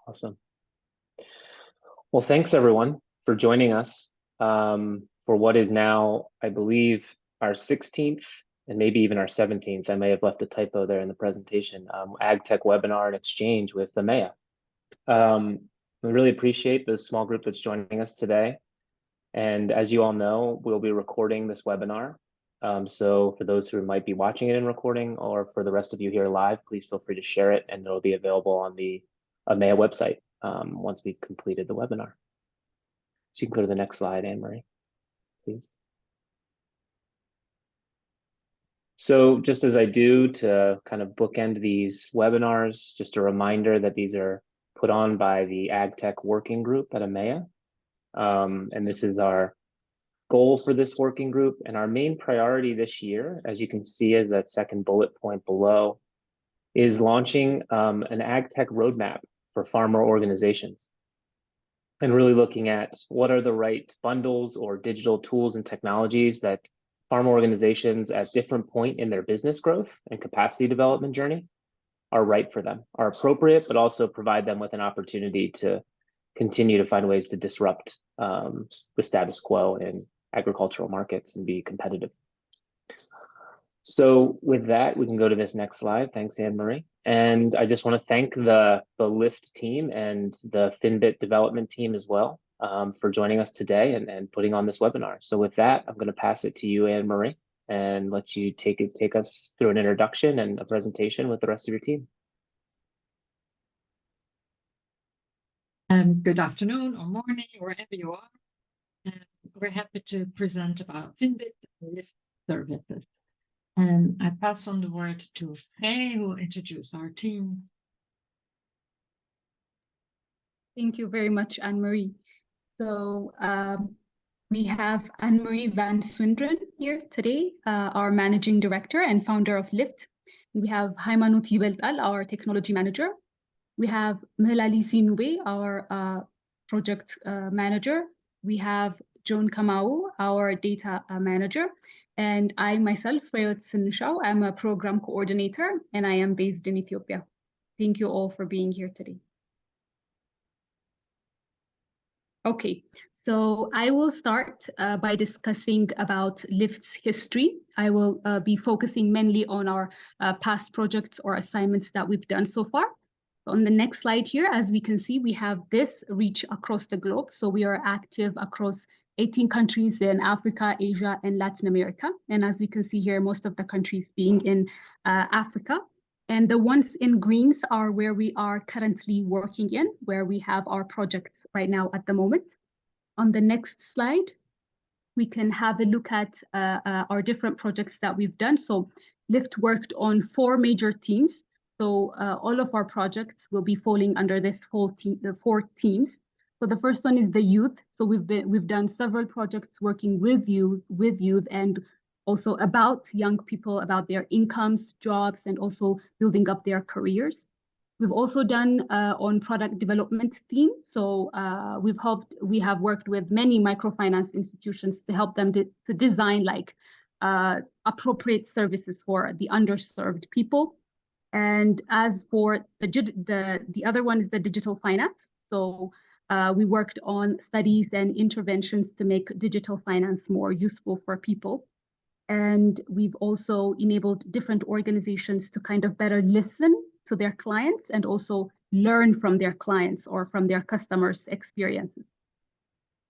Awesome. Well, thanks everyone for joining us for what is now, I believe, our 16th and maybe even our 17th. I may have left a typo there in the presentation. AgTech webinar and exchange with AMEA. We really appreciate the small group that's joining us today. And as you all know, we'll be recording this webinar. So for those who might be watching it in recording, or for the rest of you here live, please feel free to share it, and it'll be available on the AMEA website once we've completed the webinar. So you can go to the next slide, Anne-Marie, please. So just as I do to kind of bookend these webinars, just a reminder that these are put on by the AgTech working group at AMEA. And this is our goal for this working group. And our main priority this year, as you can see as that second bullet point below, is launching an AgTech roadmap for farmer organizations. And really looking at what are the right bundles or digital tools and technologies that farm organizations at different point in their business growth and capacity development journey are right for them, are appropriate, but also provide them with an opportunity to continue to find ways to disrupt the status quo in agricultural markets and be competitive. So with that, we can go to this next slide. Thanks, Anne-Marie. And I just want to thank the L-IFT team and the FINBIT development team as well for joining us today and putting on this webinar. So with that, I'm going to pass it to you, Anne-Marie, and let you take us through an introduction and a presentation with the rest of your team. Good afternoon or morning, wherever you are. We're happy to present about FINBIT and LIFT services. And I pass on the word to Frey, who will introduce our team. Thank you very much, Anne-Marie. So we have Anne-Marie van Swinderen here today, our Managing Director and founder of LIFT. We have Haymanut Yibeltal, our Technology Manager. We have Melali Sinube, our Project Manager. We have Joan Kamau, our Data Manager. And I myself, Freyot Sinushaw, I'm a Program Coordinator, and I am based in Ethiopia. Thank you all for being here today. Okay, so I will start by discussing about LIFT's history. I will be focusing mainly on our past projects or assignments that we've done so far. On the next slide here, as we can see, we have this reach across the globe. So we are active across 18 countries in Africa, Asia, and Latin America. And as we can see here, most of the countries being in Africa. And the ones in greens are where we are currently working in, where we have our projects right now at the moment. On the next slide, we can have a look at our different projects that we've done. So LIFT worked on 4 major teams. So all of our projects will be falling under this whole team, the 4 teams. So the first one is the youth. So we've done several projects working with youth and also about young people, about their incomes, jobs, and also building up their careers. We've also done on product development team. So we have worked with many microfinance institutions to help them to design like appropriate services for the underserved people. And as for the other one is the digital finance. So we worked on studies and interventions to make digital finance more useful for people. And we've also enabled different organizations to kind of better listen to their clients and also learn from their clients or from their customers' experiences.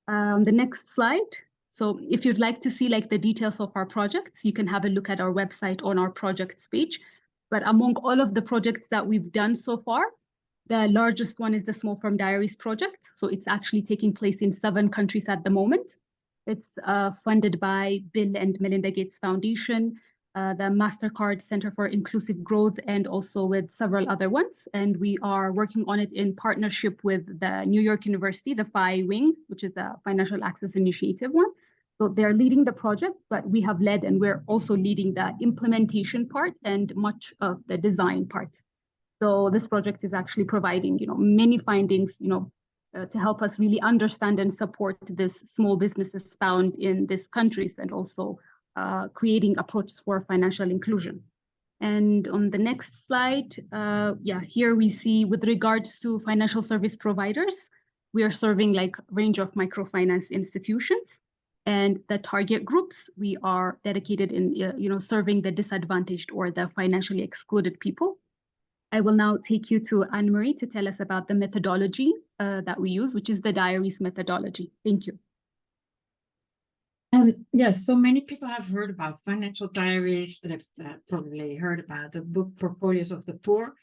The next slide. So if you'd like to see like the details of our projects, you can have a look at our website on our projects page. But among all of the projects that we've done so far, the largest one is the Small Farm Diaries project. So it's actually taking place in 7 countries at the moment. It's funded by Bill and Melinda Gates Foundation, the MasterCard Center for Inclusive Growth, and also with several other ones. And we are working on it in partnership with the New York University, the FI Wing, which is the Financial Access Initiative one. So they're leading the project, but we have led and we're also leading the implementation part and much of the design part. So this project is actually providing, many findings, to help us really understand and support this small businesses found in these countries and also creating approaches for financial inclusion. And on the next slide, here we see with regards to financial service providers, we are serving like a range of microfinance institutions. And the target groups, we are dedicated in serving the disadvantaged or the financially excluded people. I will now take you to Anne-Marie to tell us about the methodology that we use, which is the diaries methodology. Thank you. Yes, so many people have heard about financial diaries. They've probably heard about the book Portfolios of the Poor.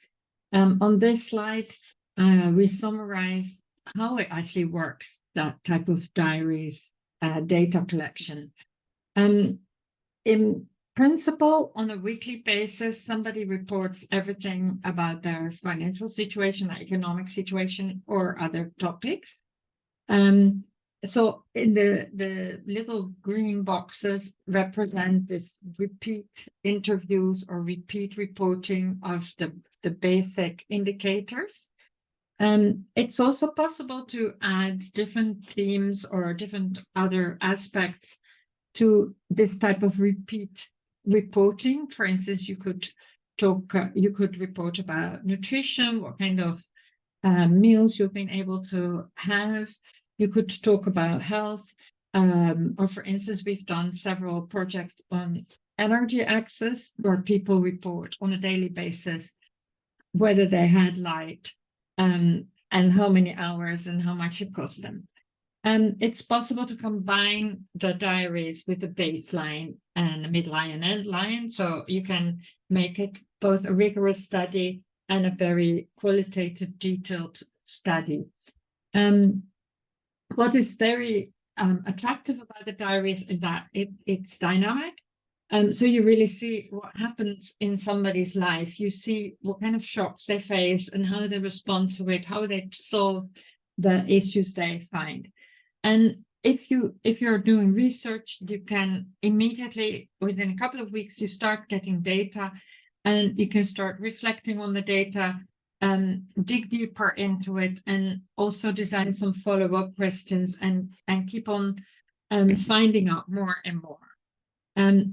On this slide, we summarize how it actually works, that type of diaries data collection. In principle, on a weekly basis, somebody reports everything about their financial situation, their economic situation, or other topics. So in the little green boxes represent this repeat interviews or repeat reporting of the basic indicators. It's also possible to add different themes or different other aspects to this type of repeat reporting. For instance, you could report about nutrition, what kind of meals you've been able to have. You could talk about health, or for instance, we've done several projects on energy access where people report on a daily basis whether they had light, and how many hours and how much it cost them. And it's possible to combine the diaries with a baseline and a midline and end line, so you can make it both a rigorous study and a very qualitative, detailed study. What is very attractive about the diaries is that it's dynamic. So you really see what happens in somebody's life. You see what kind of shocks they face and how they respond to it, how they solve the issues they find. And if you're doing research, you can immediately, within a couple of weeks, you start getting data, and you can start reflecting on the data, dig deeper into it, and also design some follow-up questions and keep on finding out more and more.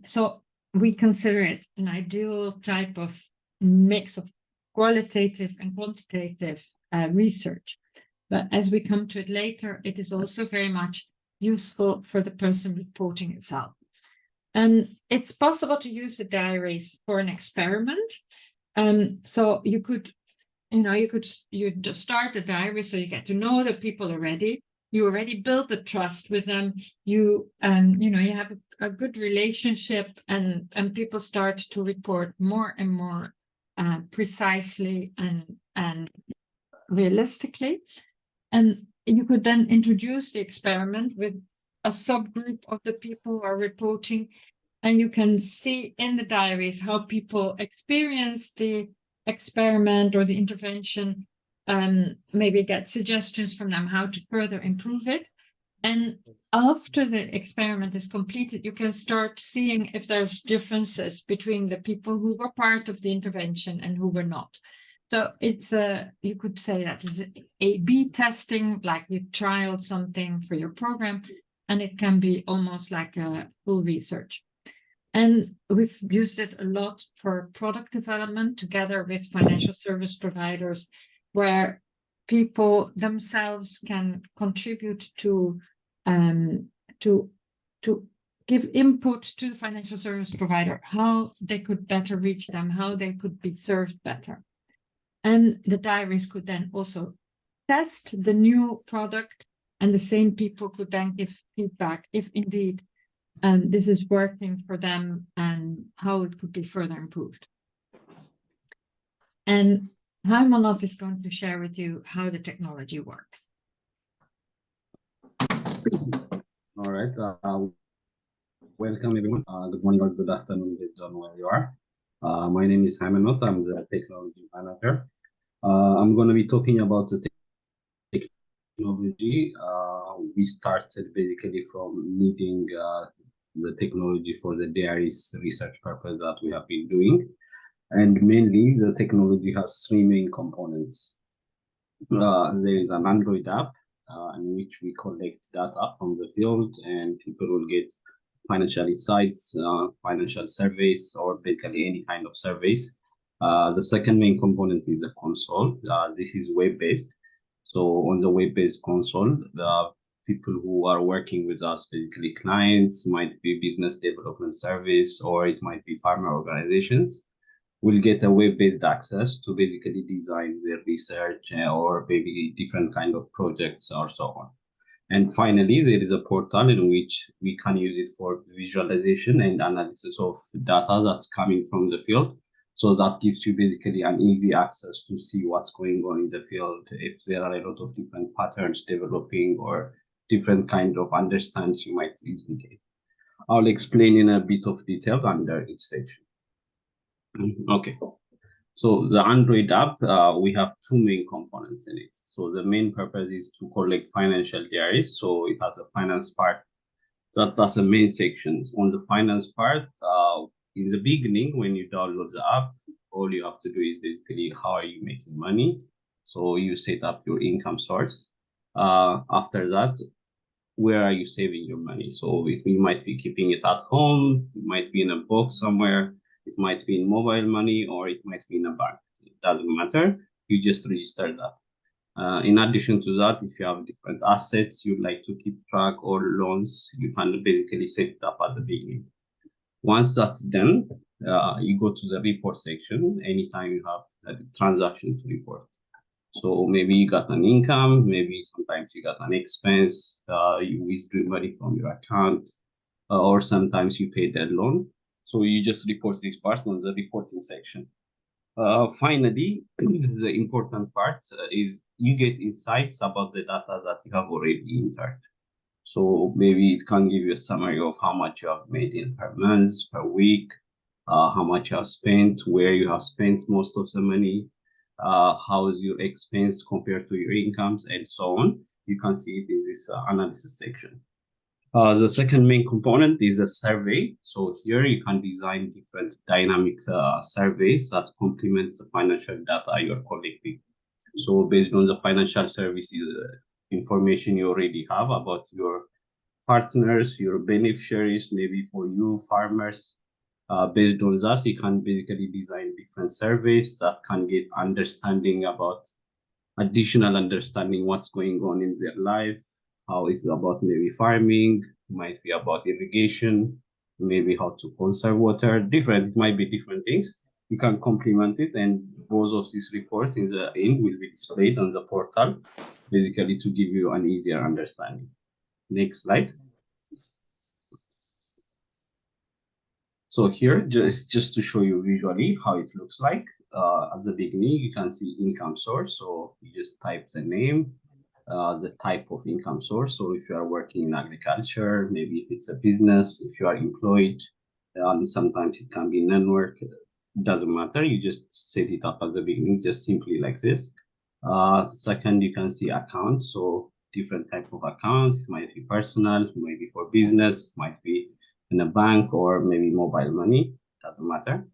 So we consider it an ideal type of mix of qualitative and quantitative research. But as we come to it later, it is also very much useful for the person reporting itself. And it's possible to use the diaries for an experiment. So you could start a diary so you get to know the people already. You already build the trust with them. You have a good relationship, and people start to report more and more precisely and realistically. And you could then introduce the experiment with a subgroup of the people who are reporting, and you can see in the diaries how people experience the experiment or the intervention, maybe get suggestions from them how to further improve it. And after the experiment is completed, you can start seeing if there's differences between the people who were part of the intervention and who were not. So it's you could say that is A/B testing, like you trialed something for your program, and it can be almost like a full research. And we've used it a lot for product development together with financial service providers, where people themselves can contribute to give input to the financial service provider, how they could better reach them, how they could be served better. And the diaries could then also test the new product, and the same people could then give feedback if indeed this is working for them and how it could be further improved. And Heimanot is going to share with you how the technology works. All right. Welcome, everyone. Good morning or good afternoon, based on where you are. My name is Heimanot. I'm the technology manager. I'm going to be talking about the technology. We started basically from needing the technology for the diaries research purpose that we have been doing. And mainly, the technology has three main components. There is an Android app in which we collect data from the field, and people will get financial insights, financial surveys, or basically any kind of surveys. The second main component is the console. This is web-based. So on the web-based console, the people who are working with us, basically clients, might be business development service, or it might be farmer organizations, will get a web-based access to basically design their research or maybe different kind of projects or so on. And finally, there is a portal in which we can use it for visualization and analysis of data that's coming from the field. So that gives you basically an easy access to see what's going on in the field, if there are a lot of different patterns developing or different kind of understands you might easily get. I'll explain in a bit of detail under each section. Okay. So the Android app, we have two main components in it. So the main purpose is to collect financial diaries. So it has a finance part. That's the main section. On the finance part, in the beginning, when you download the app, all you have to do is basically how are you making money. So you set up your income source. After that, where are you saving your money? So you might be keeping it at home, it might be in a box somewhere, it might be in mobile money, or it might be in a bank. It doesn't matter. You just register that. In addition to that, if you have different assets you'd like to keep track or loans, you can basically set it up at the beginning. Once that's done, you go to the report section anytime you have a transaction to report. So maybe you got an income, maybe sometimes you got an expense, you withdrew money from your account, or sometimes you paid a loan. So you just report this part on the reporting section. Finally, the important part is you get insights about the data that you have already entered. So maybe it can give you a summary of how much you have made in per month, per week, how much you have spent, where you have spent most of the money, how is your expense compared to your incomes, and so on. You can see it in this analysis section. The second main component is a survey. So here you can design different dynamic surveys that complement the financial data you're collecting. So based on the financial services information you already have about your partners, your beneficiaries, maybe for you farmers, based on that, you can basically design different surveys that can get additional understanding what's going on in their life, how it's about maybe farming, might be about irrigation, maybe how to conserve water, it might be different things. You can complement it, and both of these reports in the end will be displayed on the portal, basically to give you an easier understanding. Next slide. So here, just to show you visually how it looks like. At the beginning, you can see income source. So you just type the name, the type of income source. So if you are working in agriculture, maybe if it's a business, if you are employed, sometimes it can be non-work. It doesn't matter. You just set it up at the beginning, just simply like this. Second, you can see accounts. So different type of accounts. It might be personal, it might be for business, it might be in a bank, or maybe mobile money. Doesn't matter.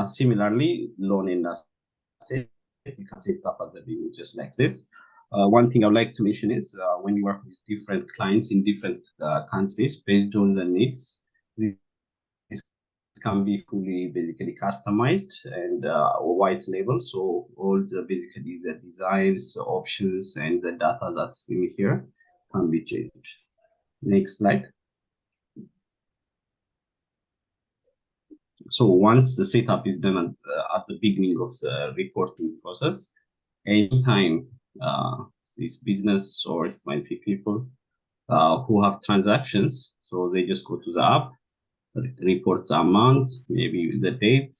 Similarly, loan and asset, you can set it up at the beginning just like this. One thing I would like to mention is when you work with different clients in different countries, based on the needs, this can be fully basically customized and white label. So all the basically the designs, options, and the data that's in here can be changed. Next slide. So once the setup is done at the beginning of the reporting process, anytime this business or it might be people who have transactions, so they just go to the app, report the amount, maybe the date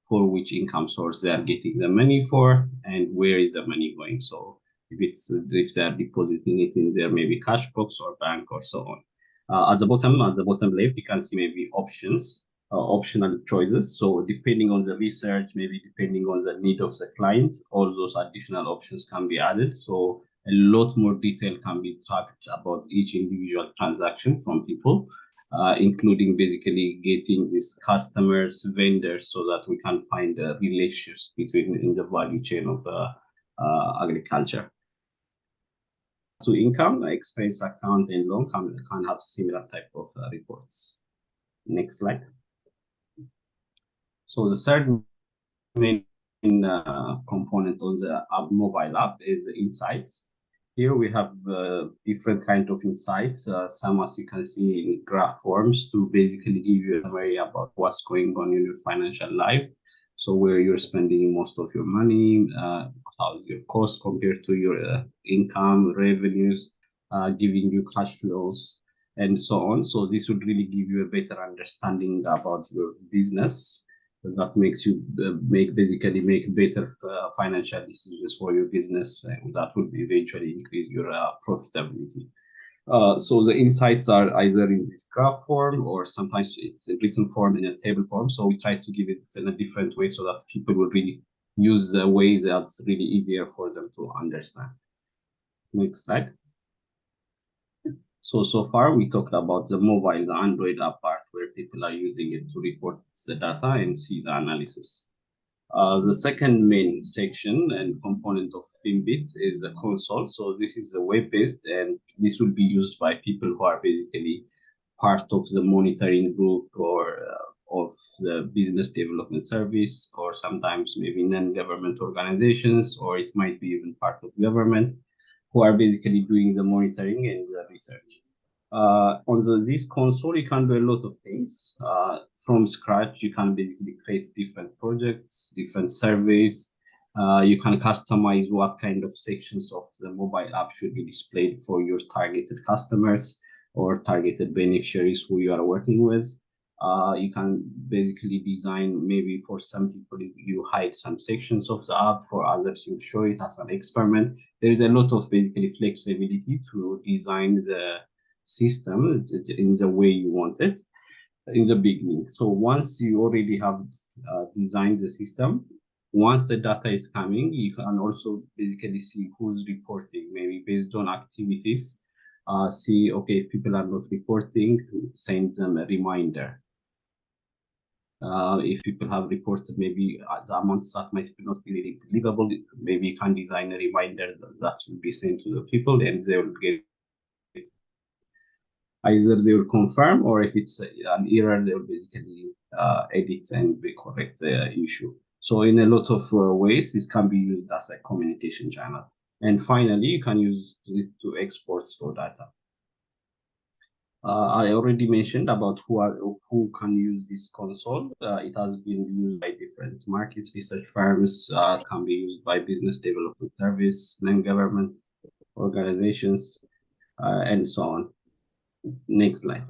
for which income source they are getting the money for, and where is the money going. So if they are depositing it in their maybe cash box or bank or so on. At the bottom left, you can see maybe options, optional choices. So depending on the research, maybe depending on the need of the client, all those additional options can be added. So a lot more detail can be tracked about each individual transaction from people, including basically getting these customers, vendors, so that we can find relationships between in the value chain of agriculture. to income, expense account, and loan can have similar type of reports. Next slide. So the third main component on the mobile app is the insights. Here we have different kind of insights. Some, as you can see, in graph forms to basically give you a summary about what's going on in your financial life. So where you're spending most of your money, how's your cost compared to your income, revenues, giving you cash flows, and so on. So this would really give you a better understanding about your business. That makes you basically make better financial decisions for your business, and that would eventually increase your profitability. So the insights are either in this graph form, or sometimes it's in written form, in a table form. So we try to give it in a different way so that people will really use the ways that's really easier for them to understand. Next slide. So far we talked about the mobile, the Android app part, where people are using it to report the data and see the analysis. The second main section and component of FINBIT is the console. So this is a web-based, and this will be used by people who are basically part of the monitoring group, or of the business development service, or sometimes maybe non-government organizations, or it might be even part of government, who are basically doing the monitoring and the research. On this console, you can do a lot of things. From scratch, you can basically create different projects, different surveys. You can customize what kind of sections of the mobile app should be displayed for your targeted customers or targeted beneficiaries who you are working with. You can basically design, maybe for some people, you hide some sections of the app, for others, you show it as an experiment. There is a lot of basically flexibility to design the system in the way you want it in the beginning. So once you already have designed the system, once the data is coming, you can also basically see who's reporting, maybe based on activities. See, okay, if people are not reporting, send them a reminder. If people have reported maybe the amounts that might not be livable, maybe you can design a reminder that will be sent to the people, and they will get it. Either they will confirm, or if it's an error, they will basically edit and correct the issue. So in a lot of ways, this can be used as a communication channel. And finally, you can use it to export store data. I already mentioned about who can use this console. It has been used by different markets, research firms, can be used by business development service, non-government organizations, and so on. Next slide.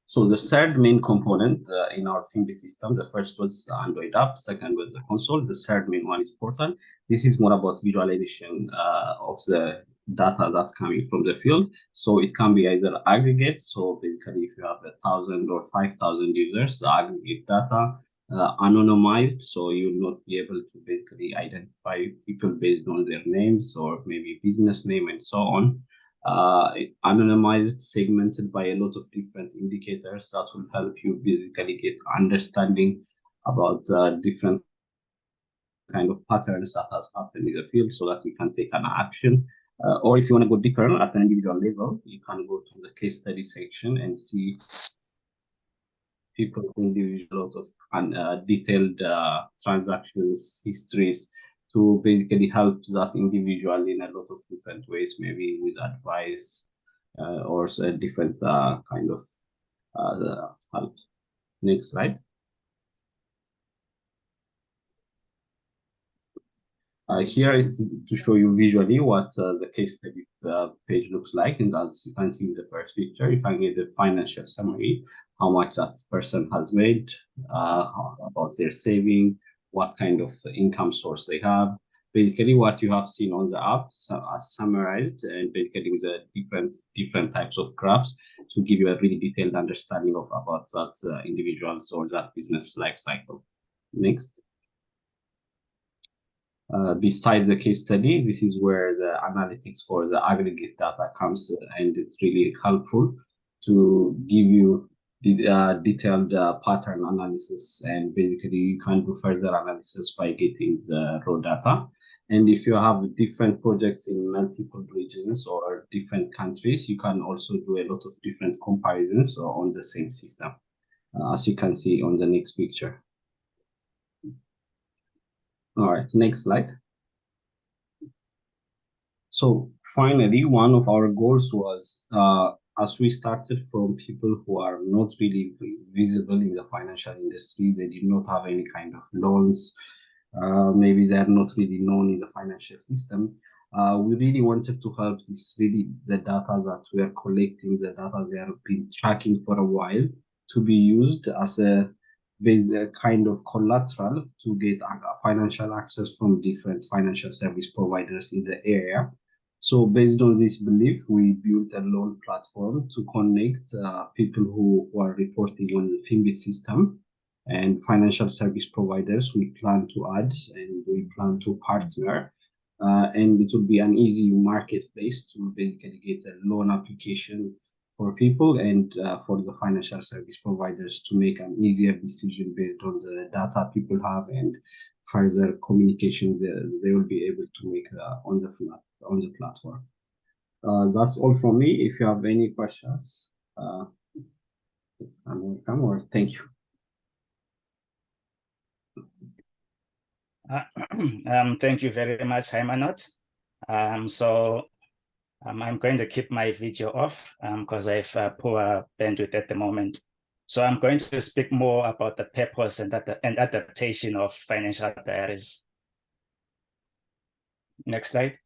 So the third main component in our FINBIT system, the first was the Android app, second was the console, the third main one is portal. This is more about visualization of the data that's coming from the field. So it can be either aggregate, so basically if you have 1,000 or 5,000 users, the aggregate data, anonymized, so you will not be able to basically identify people based on their names or maybe business name and so on. Anonymized, segmented by a lot of different indicators that will help you basically get understanding about different kind of patterns that has happened in the field, so that you can take an action. Or if you want to go deeper at an individual level, you can go to the case study section and see people individual lot of detailed transactions, histories, to basically help that individual in a lot of different ways, maybe with advice or a different kind of help. Next slide. Here is to show you visually what the case study page looks like. And as you can see in the first picture, you can get the financial summary, how much that person has made, about their saving, what kind of income source they have. Basically, what you have seen on the app summarized, and basically with different types of graphs to give you a really detailed understanding of about that individual's or that business life cycle. Next. Besides the case study, this is where the analytics for the aggregate data comes, and it's really helpful to give you detailed pattern analysis, and basically you can do further analysis by getting the raw data. And if you have different projects in multiple regions or different countries, you can also do a lot of different comparisons on the same system, as you can see on the next picture. All right, next slide. So finally, one of our goals was, as we started from people who are not really visible in the financial industry, they did not have any kind of loans, maybe they are not really known in the financial system. We really wanted to help the data that we are collecting, the data we have been tracking for a while, to be used as a kind of collateral to get financial access from different financial service providers in the area. So based on this belief, we built a loan platform to connect people who are reporting on the FINBIT system and financial service providers we plan to add, and we plan to partner. And it will be an easy marketplace to basically get a loan application for people and for the financial service providers to make an easier decision based on the data people have and further communication they will be able to make on the platform. That's all from me. If you have any questions, I'm welcome, or thank you. Thank you very much, Haymanot. I'm going to keep my video off because I have poor bandwidth at the moment. So I'm going to speak more about the purpose and adaptation of financial diaries. Next slide.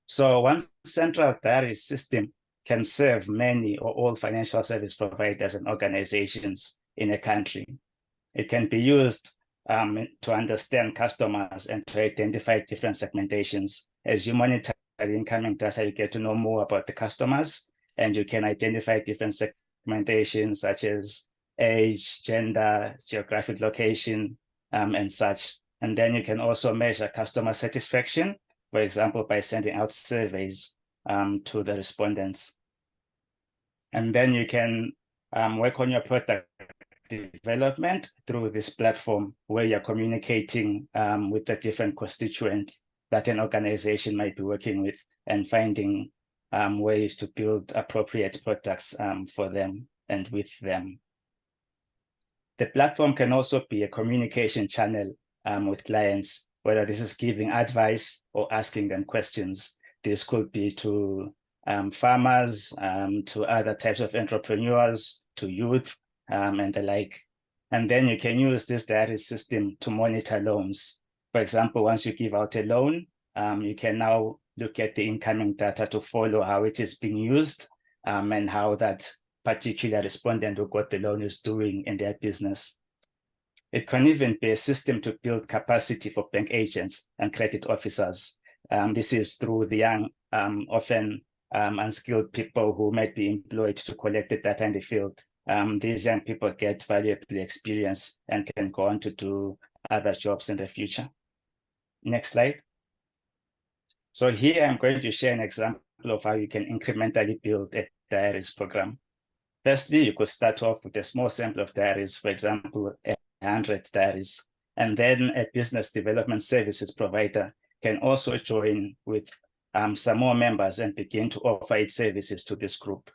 So one central diary system can serve many or all financial service providers and organizations in a country. It can be used to understand customers and to identify different segmentations. As you monitor the incoming data, you get to know more about the customers, and you can identify different segmentations such as age, gender, geographic location, and such. And then you can also measure customer satisfaction, for example, by sending out surveys to the respondents. And then you can work on your product development through this platform where you're communicating with the different constituents that an organization might be working with and finding ways to build appropriate products for them and with them. The platform can also be a communication channel with clients, whether this is giving advice or asking them questions. This could be to farmers, to other types of entrepreneurs, to youth, and the like. And then you can use this diary system to monitor loans. For example, once you give out a loan, you can now look at the incoming data to follow how it is being used and how that particular respondent who got the loan is doing in their business. It can even be a system to build capacity for bank agents and credit officers. This is through the young, often unskilled people who might be employed to collect the data in the field. These young people get valuable experience and can go on to do other jobs in the future. Next slide. So here I'm going to share an example of how you can incrementally build a diaries program. Firstly, you could start off with a small sample of diaries, for example, 100 diaries, and then a business development services provider can also join with some more members and begin to offer its services to this group.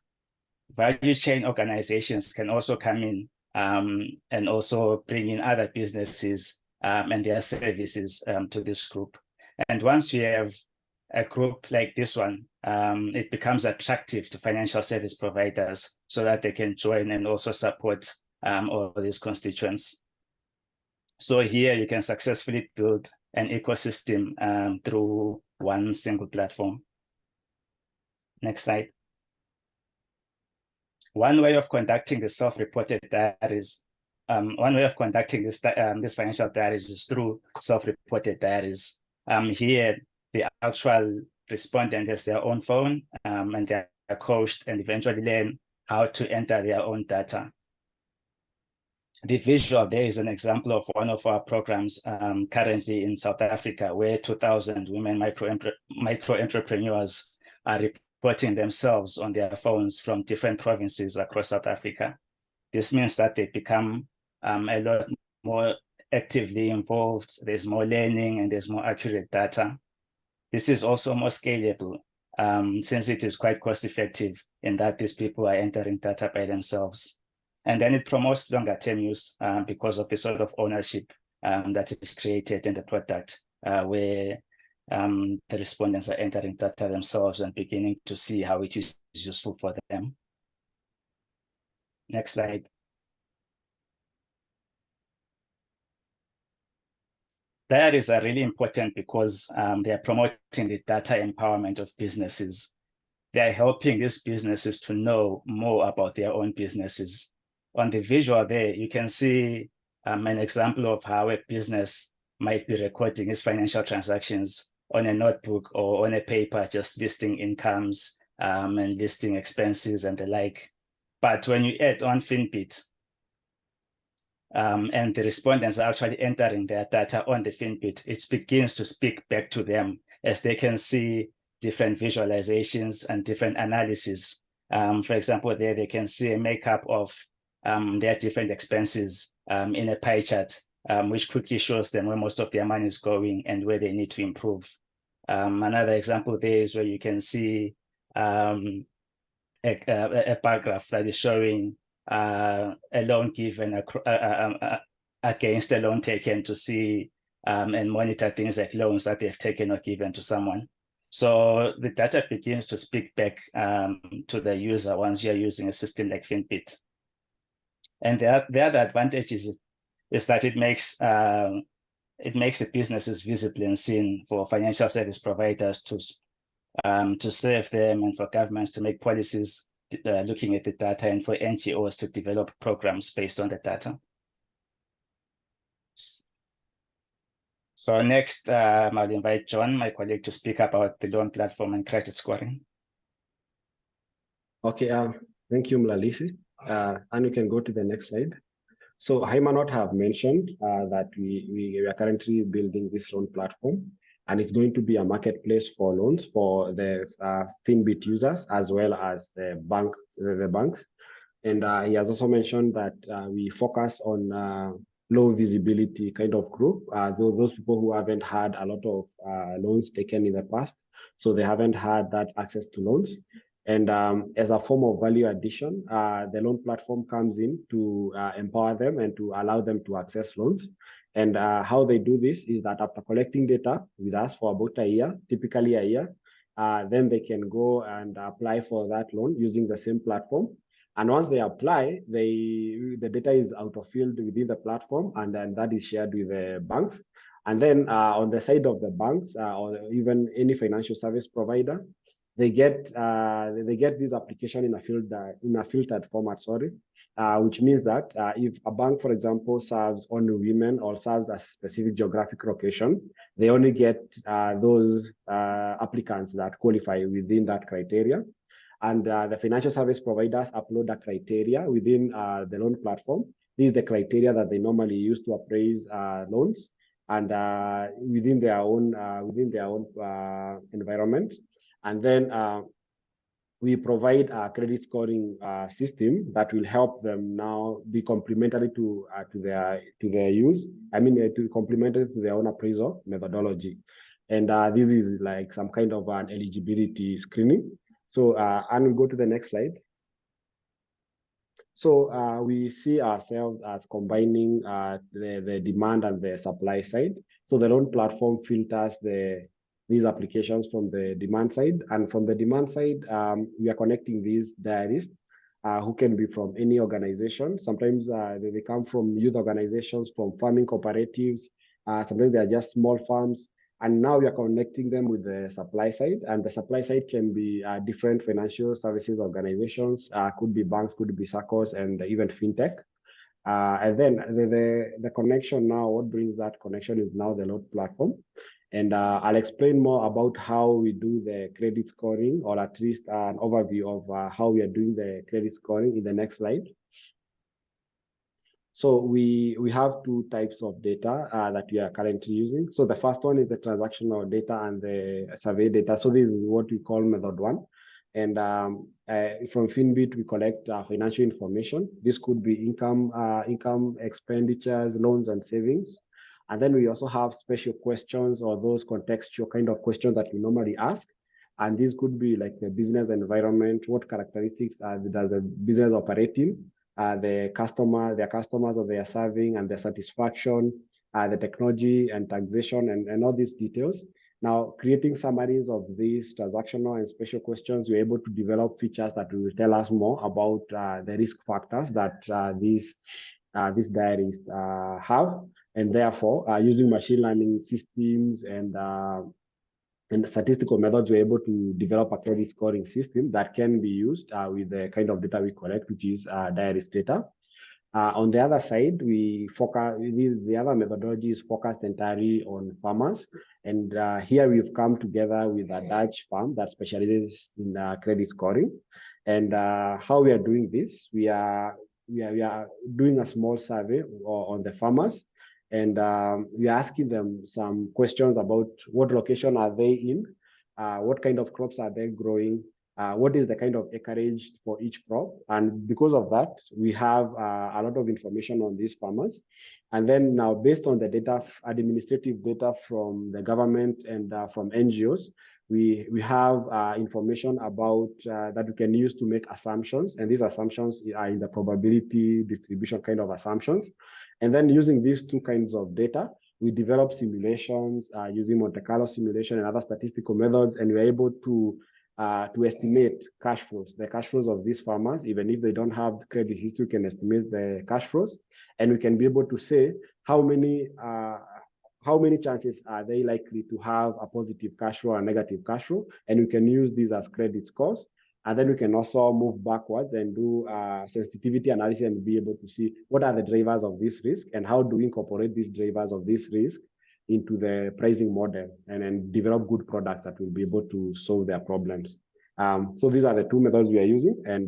Value chain organizations can also come in and also bring in other businesses and their services to this group. And once you have a group like this one, it becomes attractive to financial service providers so that they can join and also support all these constituents. So here you can successfully build an ecosystem through one single platform. Next slide. One way of conducting the self-reported diaries, one way of conducting this financial diaries is through self-reported diaries. Here, the actual respondent has their own phone and they are coached and eventually learn how to enter their own data. The visual there is an example of one of our programs currently in South Africa, where 2,000 women micro entrepreneurs are reporting themselves on their phones from different provinces across South Africa. This means that they become a lot more actively involved. There's more learning and there's more accurate data. This is also more scalable since it is quite cost effective in that these people are entering data by themselves. And then it promotes longer term use because of the sort of ownership that is created in the product where the respondents are entering data themselves and beginning to see how it is useful for them. Next slide. Diaries are really important because they are promoting the data empowerment of businesses. They are helping these businesses to know more about their own businesses. On the visual there, you can see an example of how a business might be recording its financial transactions on a notebook or on a paper, just listing incomes and listing expenses and the like. But when you add on FINBIT, and the respondents are actually entering their data on the FINBIT, it begins to speak back to them as they can see different visualizations and different analysis. For example, there they can see a makeup of their different expenses in a pie chart, which quickly shows them where most of their money is going and where they need to improve. Another example there is where you can see a paragraph that is showing a loan given against a loan taken to see and monitor things like loans that they've taken or given to someone. So the data begins to speak back to the user once you're using a system like FINBIT. And the other advantage is that it makes the businesses visible and seen for financial service providers to serve them and for governments to make policies looking at the data and for NGOs to develop programs based on the data. So next, I'll invite John, my colleague, to speak about the loan platform and credit scoring. Okay, thank you, Mlalisi. And you can go to the next slide. So I might not have mentioned that we are currently building this loan platform, and it's going to be a marketplace for loans for the FINBIT users as well as the banks. And he has also mentioned that we focus on low visibility kind of group, those people who haven't had a lot of loans taken in the past, so they haven't had that access to loans. And as a form of value addition, the loan platform comes in to empower them and to allow them to access loans. And how they do this is that after collecting data with us for about a year, typically a year, then they can go and apply for that loan using the same platform. And once they apply, the data is out-of-field within the platform, and then that is shared with the banks. And then on the side of the banks or even any financial service provider, they get this application in a filtered format, which means that if a bank, for example, serves only women or serves a specific geographic location, they only get those applicants that qualify within that criteria. And the financial service providers upload a criteria within the loan platform. This is the criteria that they normally use to appraise loans, and within their own environment. And then we provide a credit scoring system that will help them now be complementary to their use. I mean, to complementary to their own appraisal methodology. And this is like some kind of an eligibility screening. So, and we go to the next slide. So we see ourselves as combining the demand and the supply side. So the loan platform filters these applications from the demand side. And from the demand side, we are connecting these diarists who can be from any organization. Sometimes they come from youth organizations, from farming cooperatives. Sometimes they are just small farms. And now we are connecting them with the supply side, and the supply side can be different financial services organizations, could be banks, could be SACCOs, and even fintech. And then the connection now, what brings that connection is now the loan platform. And I'll explain more about how we do the credit scoring, or at least an overview of how we are doing the credit scoring in the next slide. So we have two types of data that we are currently using. So the first one is the transactional data and the survey data. So this is what we call method one. And from FINBIT, we collect financial information. This could be income, expenditures, loans, and savings. And then we also have special questions or those contextual kind of questions that we normally ask. And this could be like the business environment, what characteristics does the business operating, their customers that they are serving and their satisfaction, the technology and taxation and all these details. Now, creating summaries of these transactional and special questions, we're able to develop features that will tell us more about the risk factors that these diaries have. And therefore, using machine learning systems and statistical methods, we're able to develop a credit scoring system that can be used with the kind of data we collect, which is diaries data. On the other side, we focus, the other methodology is focused entirely on farmers. And here we've come together with a Dutch firm that specializes in credit scoring. And how we are doing this, we are doing a small survey on the farmers. And we are asking them some questions about what location are they in, what kind of crops are they growing, what is the kind of acreage for each crop. And because of that, we have a lot of information on these farmers. And then now, based on the data, administrative data from the government and from NGOs, we have information about that we can use to make assumptions. And these assumptions are in the probability distribution kind of assumptions. And then using these two kinds of data, we develop simulations using Monte Carlo simulation and other statistical methods, and we're able to estimate cash flows, the cash flows of these farmers. Even if they don't have credit history, we can estimate the cash flows, and we can be able to say how many chances are they likely to have a positive cash flow or negative cash flow, and we can use these as credit scores. And then we can also move backwards and do sensitivity analysis and be able to see what are the drivers of this risk and how do we incorporate these drivers of this risk into the pricing model and then develop good products that will be able to solve their problems. So these are the two methods we are using. And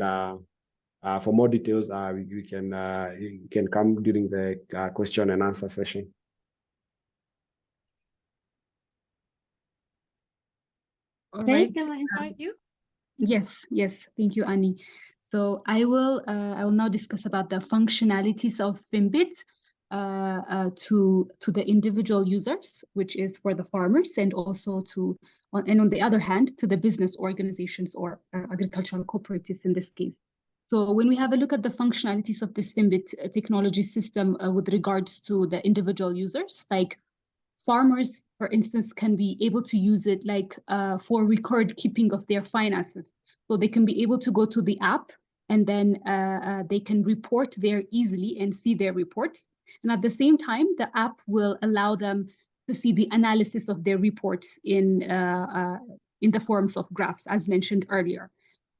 for more details, you can come during the question and answer session. All Hey, right. can I invite you? Yes. Thank you, Annie. So I will now discuss about the functionalities of FINBIT to the individual users, which is for the farmers, and also on the other hand, to the business organizations or agricultural cooperatives in this case. So when we have a look at the functionalities of this FINBIT technology system with regards to the individual users, like farmers, for instance, can be able to use it like for record keeping of their finances. So they can be able to go to the app and then they can report there easily and see their reports. And at the same time, the app will allow them to see the analysis of their reports in the forms of graphs, as mentioned earlier.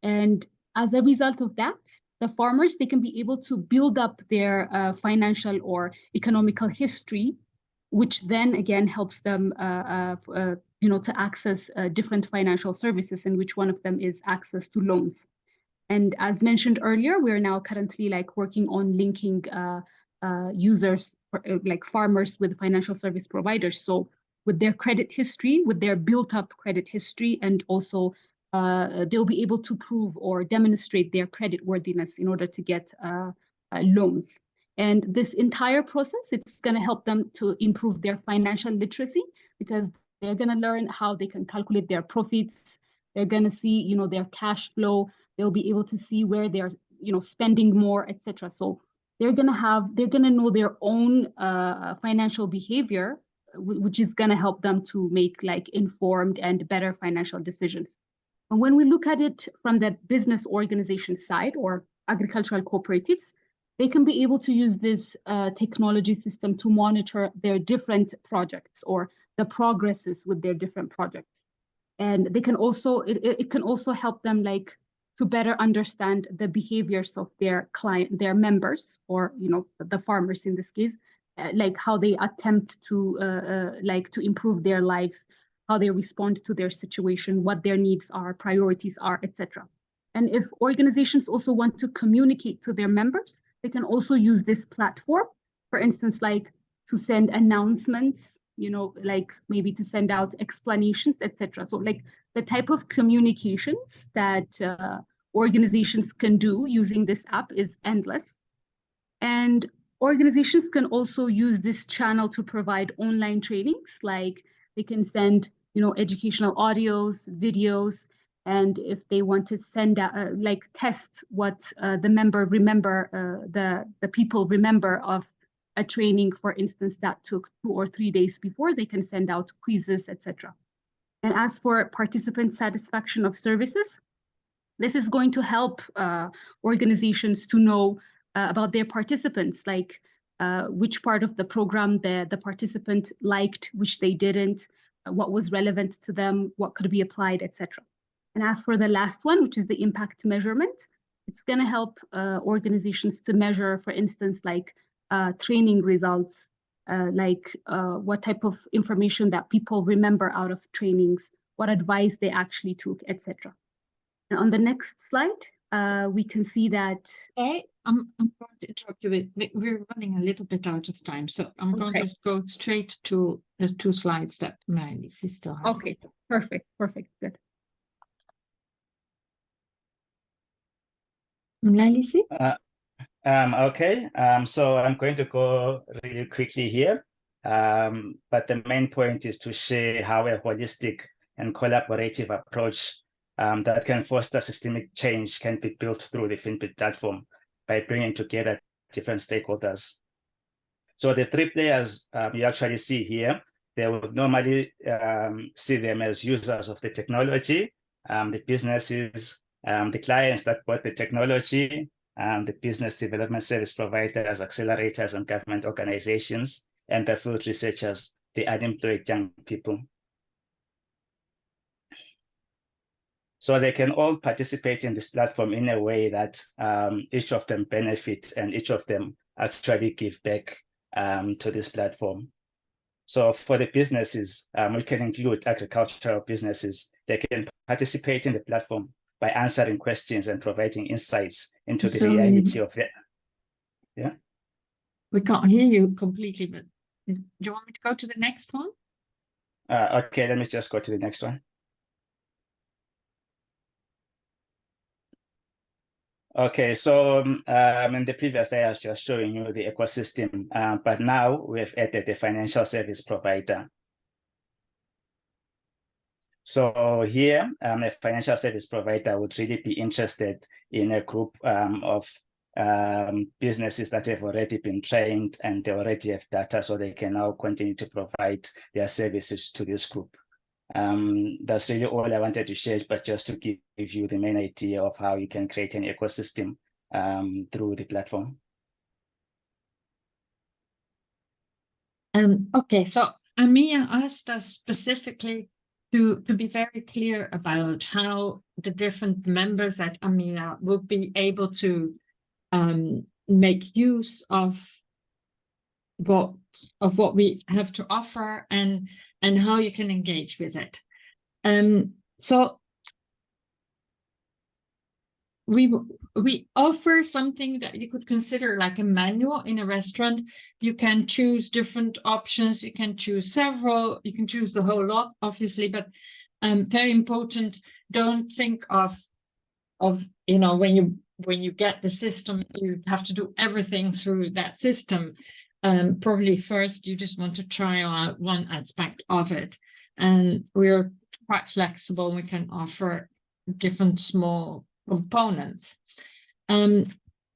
And as a result of that, the farmers, they can be able to build up their financial or economical history, which then again helps them to access different financial services, and which one of them is access to loans. And as mentioned earlier, we're now currently like working on linking users, like farmers, with financial service providers. So with their credit history, with their built up credit history, and also they'll be able to prove or demonstrate their credit worthiness in order to get loans. And this entire process, it's going to help them to improve their financial literacy, because they're going to learn how they can calculate their profits. They're going to see, their cash flow. They'll be able to see where they're, spending more, etc. So they're going to know their own financial behavior, which is going to help them to make like informed and better financial decisions. And when we look at it from the business organization side or agricultural cooperatives, they can be able to use this technology system to monitor their different projects or the progresses with their different projects. And they can also, it can also help them like to better understand the behaviors of their their members, or, the farmers in this case, like how they attempt to to improve their lives, how they respond to their situation, what their needs are, priorities are, etc. And if organizations also want to communicate to their members, they can also use this platform, for instance, like to send announcements like maybe to send out explanations, etc. So like the type of communications that organizations can do using this app is endless. And organizations can also use this channel to provide online trainings, like they can send, educational audios, videos, and if they want to send out, like test what the people remember of a training, for instance, that took 2 or 3 days before, they can send out quizzes, etc. And as for participant satisfaction of services, this is going to help organizations to know about their participants, like which part of the program the participant liked, which they didn't, what was relevant to them, what could be applied, etc. And as for the last one, which is the impact measurement, it's going to help organizations to measure, for instance, like training results, like what type of information that people remember out of trainings, what advice they actually took, etc. And on the next slide, we can see that. Okay, I'm going to interrupt you. We're running a little bit out of time, so I'm going to go straight to the 2 slides that Maëlys still has. Okay, perfect, good. Maëlys? Okay, so I'm going to go really quickly here, but the main point is to share how a holistic and collaborative approach that can foster systemic change can be built through the FINBIT platform by bringing together different stakeholders. So the 3 players you actually see here, they would normally see them as users of the technology, the businesses, the clients that bought the technology, the business development service providers, accelerators, and government organizations, and the field researchers, the unemployed young people. So they can all participate in this platform in a way that each of them benefit and each of them actually give back to this platform. So for the businesses, we can include agricultural businesses. They can participate in the platform by answering questions and providing insights into the reality of it. Yeah. We can't hear you completely, but do you want me to go to the next one? Okay, let me just go to the next one. Okay, so in the previous day, I was just showing you the ecosystem, but now we've added the financial service provider. So here, a financial service provider would really be interested in a group of businesses that have already been trained and they already have data, so they can now continue to provide their services to this group. That's really all I wanted to share, but just to give you the main idea of how you can create an ecosystem through the platform. Okay, so AMEA asked us specifically to be very clear about how the different members at AMEA will be able to make use of what we have to offer and how you can engage with it. So we offer something that you could consider like a manual in a restaurant. You can choose different options. You can choose several. You can choose the whole lot, obviously, but very important. Don't think of when you get the system, you have to do everything through that system. Probably first you just want to try out one aspect of it, and we're quite flexible. We can offer different small components.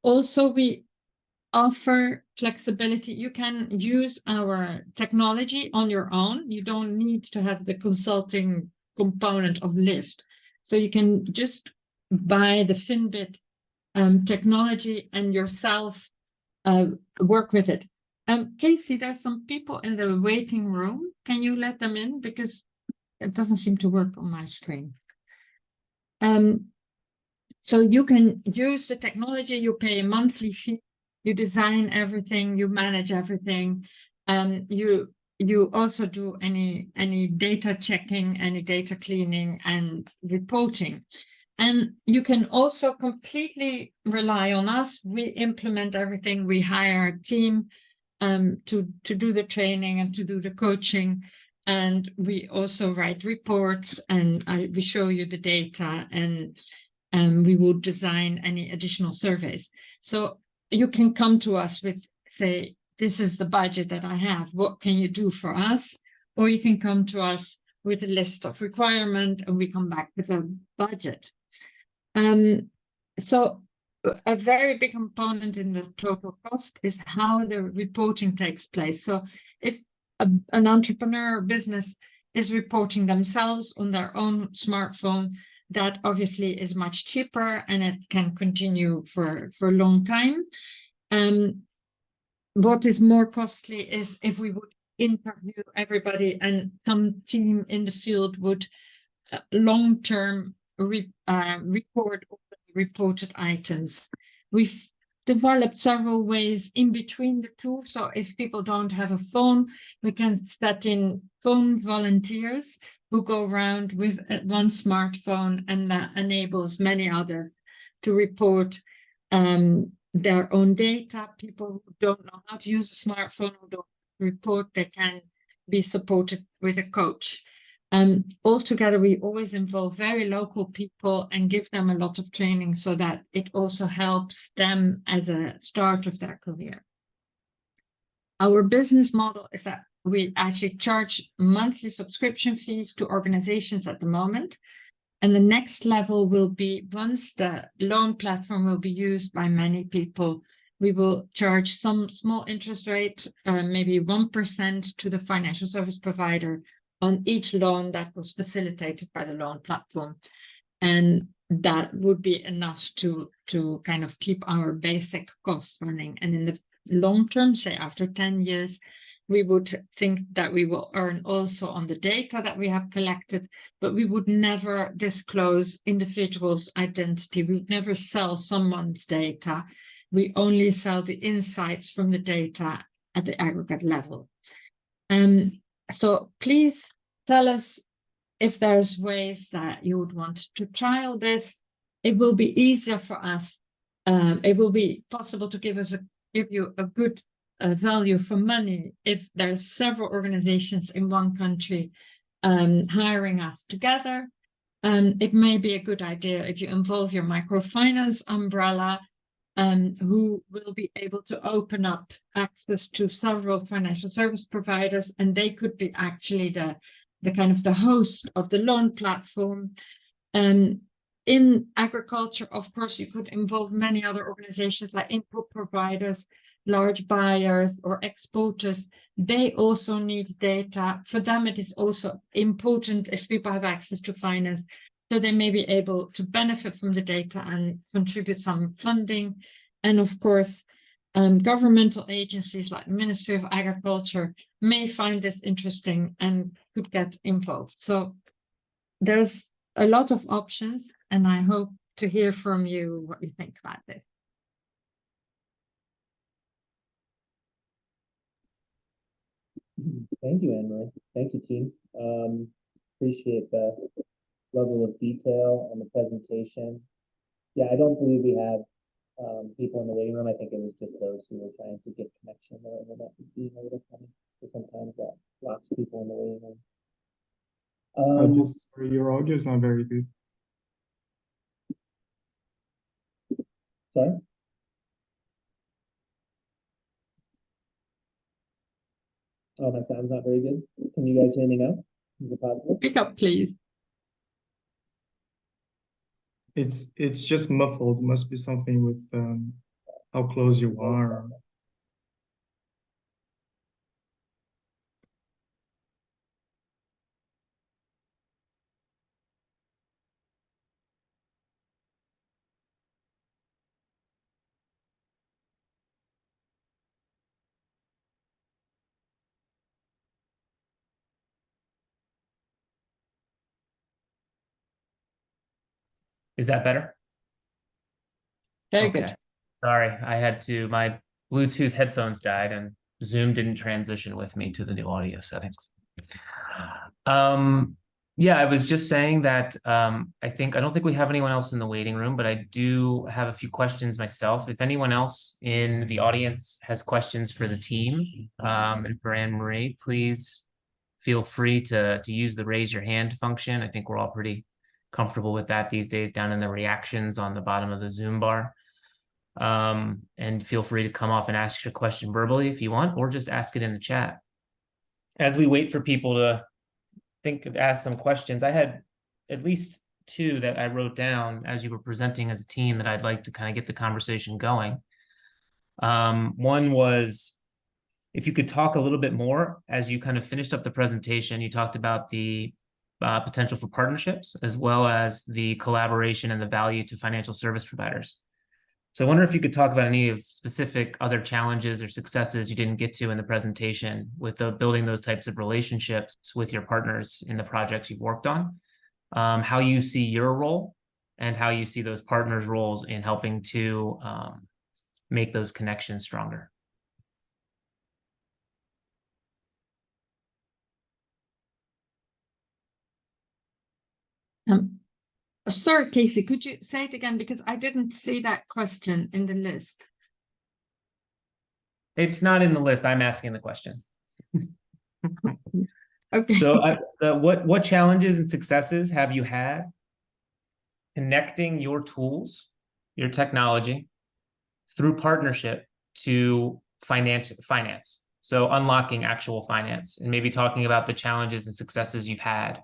Also, we offer flexibility. You can use our technology on your own. You don't need to have the consulting component of L-IFT. So you can just buy the FINBIT technology and yourself work with it. Casey, there's some people in the waiting room. Can you let them in? Because it doesn't seem to work on my screen. So you can use the technology, you pay a monthly fee, you design everything, you manage everything. You also do any data checking, any data cleaning and reporting. And you can also completely rely on us. We implement everything, we hire a team. to do the training and to do the coaching. And we also write reports, and we show you the data, and we will design any additional surveys. So you can come to us with, say, this is the budget that I have, what can you do for us? Or you can come to us with a list of requirements, and we come back with a budget. So a very big component in the total cost is how the reporting takes place. So if an entrepreneur or business is reporting themselves on their own smartphone, that obviously is much cheaper, and it can continue for a long time. What is more costly is if we would interview everybody, and some team in the field would long-term record all the reported items. We've developed several ways in between the two. So if people don't have a phone, we can set in phone volunteers who go around with one smartphone, and that enables many others to report their own data. People who don't know how to use a smartphone, who don't report, they can be supported with a coach. Altogether, we always involve very local people and give them a lot of training, so that it also helps them at the start of their career. Our business model is that we actually charge monthly subscription fees to organizations at the moment. And the next level will be, once the loan platform will be used by many people, we will charge some small interest rate, maybe 1% to the financial service provider on each loan that was facilitated by the loan platform. And that would be enough to kind of keep our basic costs running. And in the long term, say after 10 years, we would think that we will earn also on the data that we have collected, but we would never disclose individuals' identity. We would never sell someone's data. We only sell the insights from the data at the aggregate level. So please tell us if there's ways that you would want to trial this. It will be easier for us. It will be possible to give you a good value for money if there's several organizations in one country hiring us together. It may be a good idea if you involve your microfinance umbrella, who will be able to open up access to several financial service providers, and they could be actually the kind of the host of the loan platform. In agriculture, of course, you could involve many other organizations like input providers, large buyers, or exporters. They also need data. For them, it is also important if people have access to finance, so they may be able to benefit from the data and contribute some funding. And of course, governmental agencies like the Ministry of Agriculture may find this interesting and could get involved. So there's a lot of options, and I hope to hear from you what you think about this. Thank you, Anne-Marie. Thank you, team. Appreciate the level of detail and the presentation. Yeah, I don't believe we have people in the waiting room. I think it was just those who were trying to get connection. The internet was being a little funny, so sometimes that blocks people in the waiting room. Sorry, your audio is not very good. Sorry? Oh, my sound's not very good. Can you guys hear me now? Is it possible? Pick up, please. It's just muffled. Must be something with how close you are. Is that better? Very Okay. good. Sorry, my Bluetooth headphones died and Zoom didn't transition with me to the new audio settings. Yeah, I was just saying that I don't think we have anyone else in the waiting room, but I do have a few questions myself. If anyone else in the audience has questions for the team and for Anne-Marie, please feel free to use the raise your hand function. I think we're all pretty comfortable with that these days down in the reactions on the bottom of the Zoom bar. And feel free to come off and ask your question verbally if you want, or just ask it in the chat. As we wait for people to ask some questions, I had at least two that I wrote down as you were presenting as a team that I'd like to kind of get the conversation going. One was, if you could talk a little bit more as you kind of finished up the presentation, you talked about the potential for partnerships as well as the collaboration and the value to financial service providers. So I wonder if you could talk about any of specific other challenges or successes you didn't get to in the presentation with building those types of relationships with your partners in the projects you've worked on, how you see your role and how you see those partners' roles in helping to make those connections stronger. Sorry, Casey, could you say it again? Because I didn't see that question in the list. It's not in the list. I'm asking the question. Okay. So what challenges and successes have you had connecting your tools, your technology, through partnership to finance? So unlocking actual finance, and maybe talking about the challenges and successes you've had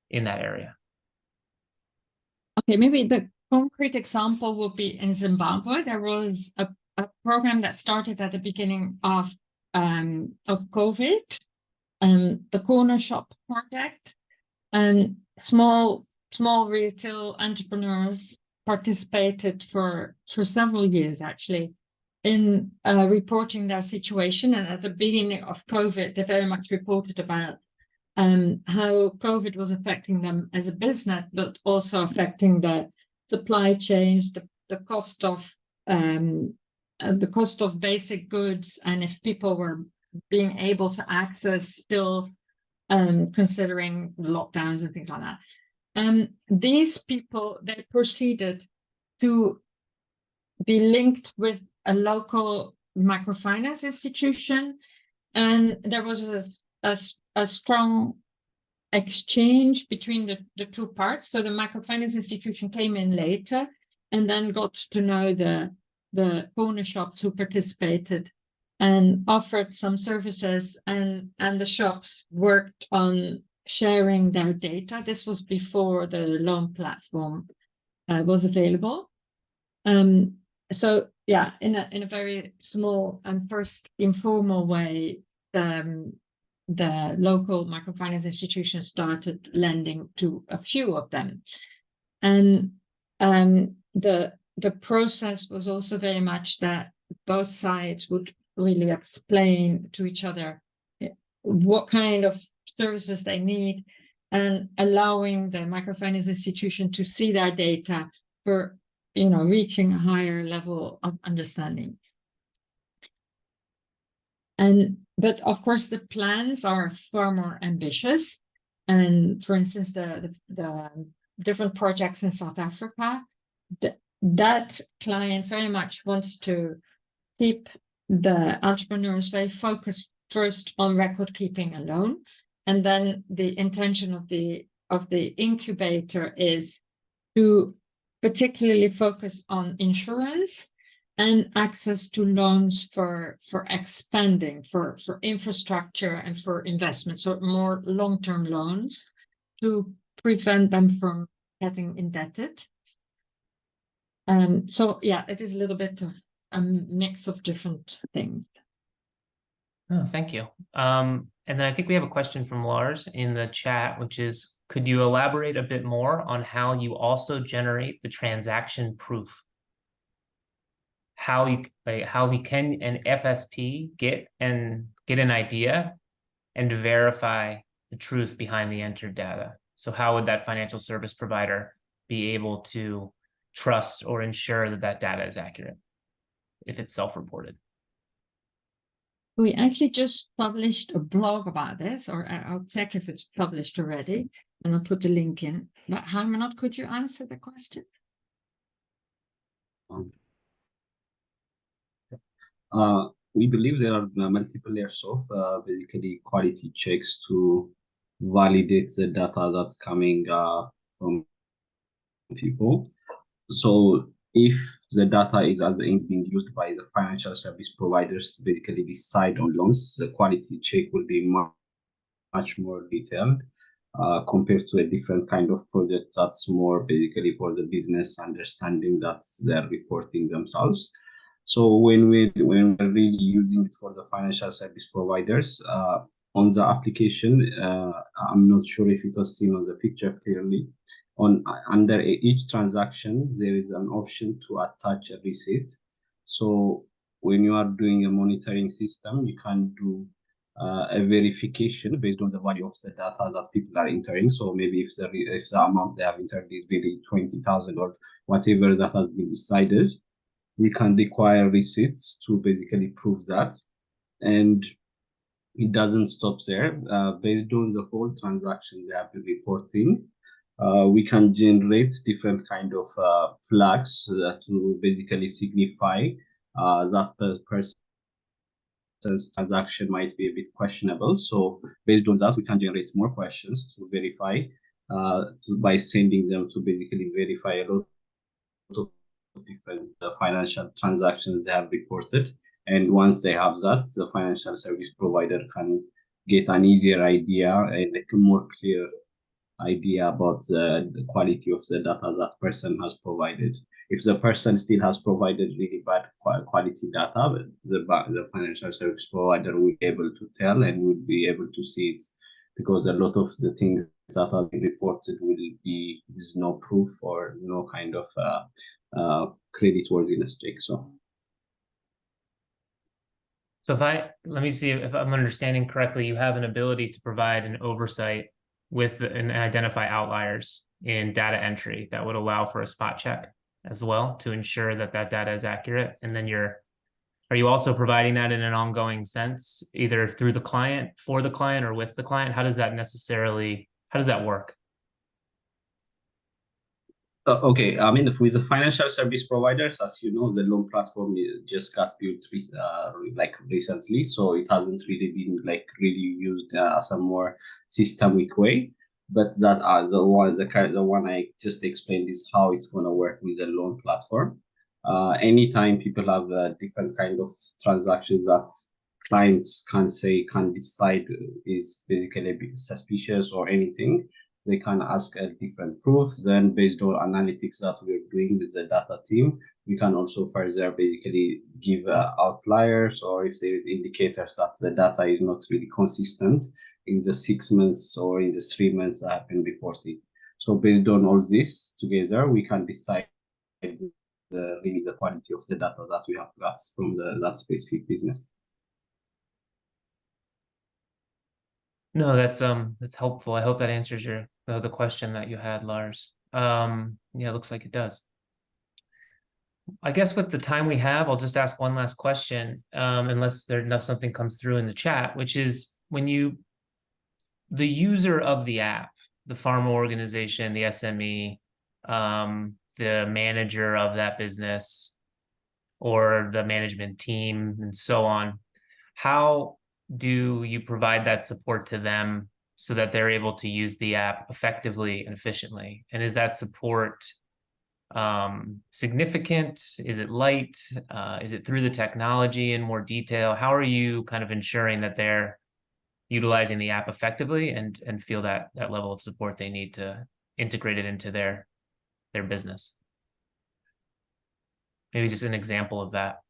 in that area. Okay, maybe the concrete example would be in Zimbabwe. There was a program that started at the beginning of COVID, the Corner Shop project, and small retail entrepreneurs participated for several years actually in reporting their situation. And at the beginning of COVID, they very much reported about how COVID was affecting them as a business, but also affecting the supply chains, the cost of basic goods, and if people were being able to access still, considering lockdowns and things like that. These people, they proceeded to be linked with a local microfinance institution, and there was a strong exchange between the two parts. So the microfinance institution came in later and then got to know the corner shops who participated and offered some services, and the shops worked on sharing their data. This was before the loan platform was available. So yeah, in a very small and first informal way, the local microfinance institution started lending to a few of them. And the process was also very much that both sides would really explain to each other what kind of services they need, and allowing the microfinance institution to see their data for reaching a higher level of understanding. But of course, the plans are far more ambitious. And for instance, the different projects in South Africa, that client very much wants to keep the entrepreneurs very focused first on record keeping alone. And then the intention of the incubator is to particularly focus on insurance and access to loans for expanding, for infrastructure and for investment, so more long-term loans to prevent them from getting indebted. So yeah, it is a little bit of a mix of different things. Oh, thank you. And then I think we have a question from Lars in the chat, which is, could you elaborate a bit more on how you also generate the transaction proof? How we can an FSP get an idea and verify the truth behind the entered data. So how would that financial service provider be able to trust or ensure that data is accurate if it's self-reported? We actually just published a blog about this, or I'll check if it's published already, and I'll put the link in. But Heimanot, could you answer the question? We believe there are multiple layers of basically quality checks to validate the data that's coming from people. So if the data is at the end being used by the financial service providers to basically decide on loans, the quality check will be much more detailed compared to a different kind of project that's more basically for the business understanding that they're reporting themselves. So when we're really using it for the financial service providers, on the application, I'm not sure if it was seen on the picture clearly. Under each transaction, there is an option to attach a receipt. So when you are doing a monitoring system, you can do a verification based on the value of the data that people are entering. So maybe if the amount they have entered is really 20,000 or whatever that has been decided, we can require receipts to basically prove that. And it doesn't stop there. Based on the whole transaction they have been reporting, we can generate different kind of flags to basically signify that the person's transaction might be a bit questionable. So based on that, we can generate more questions to verify by sending them to basically verify a lot of different financial transactions they have reported. And once they have that, the financial service provider can get an easier idea and a more clear idea about the quality of the data that person has provided. If the person still has provided really bad quality data, the financial service provider will be able to tell and will be able to see it, because a lot of the things that have been reported will be with no proof or no kind of creditworthiness check. So let me see if I'm understanding correctly, you have an ability to provide an oversight with and identify outliers in data entry that would allow for a spot check as well to ensure that that data is accurate. And then are you also providing that in an ongoing sense, either through the client, for the client, or with the client? How does that work? Okay, I mean, with the financial service providers, as you know, the loan platform just got built like recently, so it hasn't really been like really used as a more systemic way. But that the one I just explained is how it's going to work with the loan platform. Anytime people have a different kind of transactions that clients can decide is basically a bit suspicious or anything, they can ask a different proof. Then based on analytics that we're doing with the data team, we can also further basically give outliers, or if there is indicators that the data is not really consistent in the 6 months or in the 3 months that have been reported. So based on all this together, we can decide really the quality of the data that we have got from that specific business. No, that's helpful. I hope that answers the question that you had, Lars. Yeah, it looks like it does. I guess with the time we have, I'll just ask one last question, unless something comes through in the chat, which is the user of the app, the pharma organization, the SME, the manager of that business, or the management team, and so on, how do you provide that support to them so that they're able to use the app effectively and efficiently? And is that support significant? Is it light? Is it through the technology in more detail? How are you kind of ensuring that they're utilizing the app effectively and feel that level of support they need to integrate it into their business? Maybe just an example of that.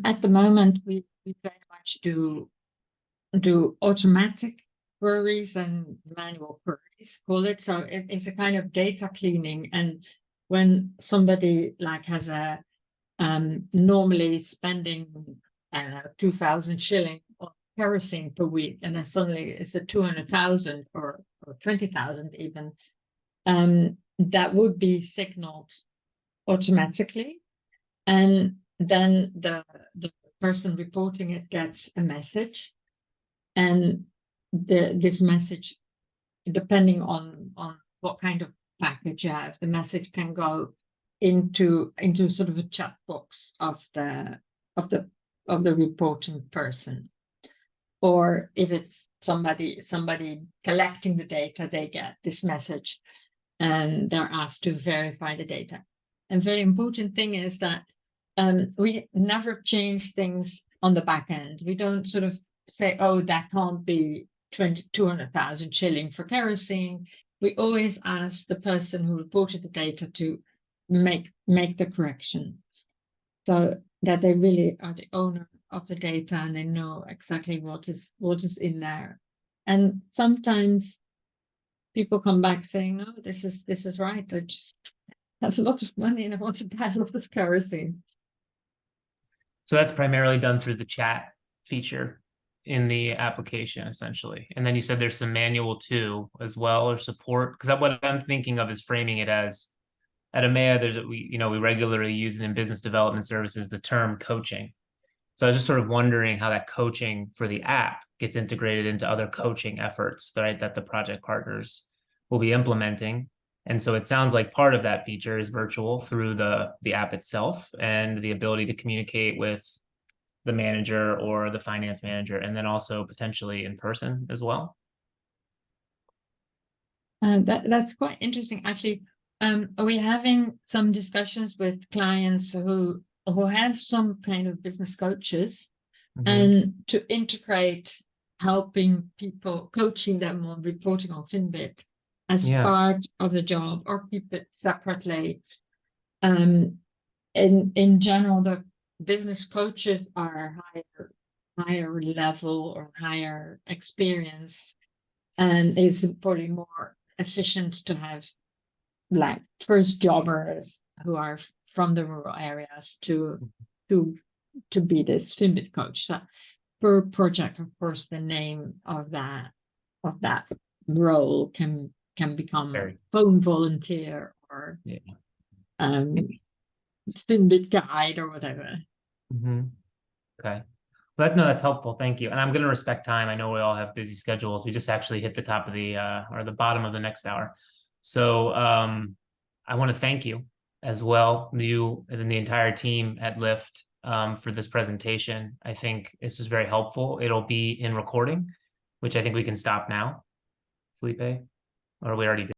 At the moment, we very much do automatic queries and manual queries, call it. So it's a kind of data cleaning. And when somebody like has a normally spending 2,000 shilling on kerosene per week, and then suddenly it's a 200,000 or 20,000 even, that would be signaled automatically. And then the person reporting it gets a message, and this message, depending on what kind of package you have, the message can go into sort of a chat box of the reporting person. Or if it's somebody collecting the data, they get this message and they're asked to verify the data. And very important thing is that we never change things on the back end. We don't sort of say, oh, that can't be 200,000 shilling for kerosene. We always ask the person who reported the data to make the correction, so that they really are the owner of the data and they know exactly what is in there. And sometimes people come back saying, no, this is right. I just have a lot of money and I want to buy a lot of kerosene. So that's primarily done through the chat feature in the application, essentially. And then you said there's some manual too, as well, or support. Because what I'm thinking of is framing it as, at AMEA, we regularly use it in business development services, the term coaching. So I was just sort of wondering how that coaching for the app gets integrated into other coaching efforts, right, that the project partners will be implementing. And so it sounds like part of that feature is virtual through the app itself and the ability to communicate with the manager or the finance manager, and then also potentially in person as well. That's quite interesting, actually. We're having some discussions with clients who have some kind of business coaches, and to integrate helping people, coaching them on reporting on FINBIT as part of the job, or keep it separately. In general, the business coaches are higher level or higher experience, and it's probably more efficient to have like first jobbers who are from the rural areas to be this FINBIT coach. So per project, of course, the name of that role can become a phone volunteer or FINBIT guide or whatever. Okay. That's helpful. Thank you. And I'm going to respect time. I know we all have busy schedules. We just actually hit the top of or the bottom of the next hour. So I want to thank you as well, you and the entire team at L-IFT for this presentation. I think this was very helpful. It'll be in recording, which I think we can stop now, Felipe, or we already did.